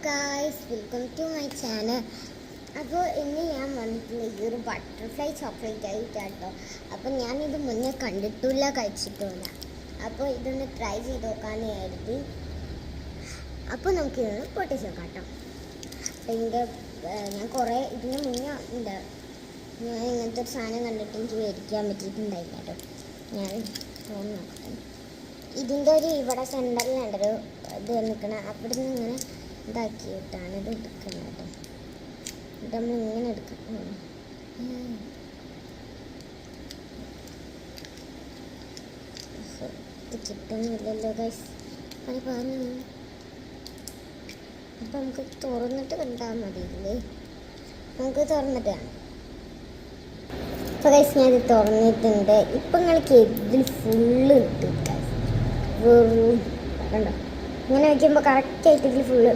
Guys, welcome to my channel. അപ്പോൾ ഇന്ന് ഞാൻ വന്നിട്ടുള്ള ഈ ഒരു ബട്ടർഫ്ലൈ ചോക്ലേറ്റ് ആയിട്ടാട്ടോ. അപ്പോൾ ഞാനിത് മുന്നേ കണ്ടിട്ടില്ല, കഴിച്ചിട്ടില്ല. അപ്പോൾ ഇതൊന്ന് ട്രൈ ചെയ്ത് നോക്കാമെന്ന് കരുതി. അപ്പോൾ നമുക്കിതൊന്ന് പൊട്ടിച്ച് നോക്കാം കേട്ടോ. അപ്പോൾ ഞാൻ കുറേ ഇതിന് മുന്നേ ഉണ്ട് ഞാൻ ഇങ്ങനത്തെ ഒരു സാധനം കണ്ടിട്ട് എനിക്ക് മേടിക്കാൻ പറ്റിയിട്ടുണ്ടായില്ല കേട്ടോ. ഞാൻ നോക്കട്ടെ. ഇതിൻ്റെ ഒരു ഇവിടെ സെൻറ്ററിലുണ്ടൊരു ഇത് നിൽക്കണം. അവിടെ നിന്ന് ഇങ്ങനെ ഇതാക്കിയിട്ടാണ് ഇത് എടുക്കുന്നത് കേട്ടോ. ഇത് നമ്മൾ ഇങ്ങനെ എടുക്കണം. ഇത് കിട്ടുന്നില്ലല്ലോ ഗൈസ്, അത് പറഞ്ഞു. അപ്പം നമുക്ക് തുറന്നിട്ട് കണ്ടാൽ മതിയില്ലേ? നമുക്ക് തുറന്നിട്ട് കാണാം. അപ്പോൾ ഗൈസ്, ഞാനിത് തുറന്നിട്ടുണ്ട്. ഇപ്പം നിങ്ങൾക്ക് ഇതിൽ ഫുള്ള് കിട്ടും ഗൈസ്. വെറും കണ്ടോ, ഇങ്ങനെ വയ്ക്കുമ്പോൾ കറക്റ്റായിട്ട് ഇതിൽ ഫുള്ള്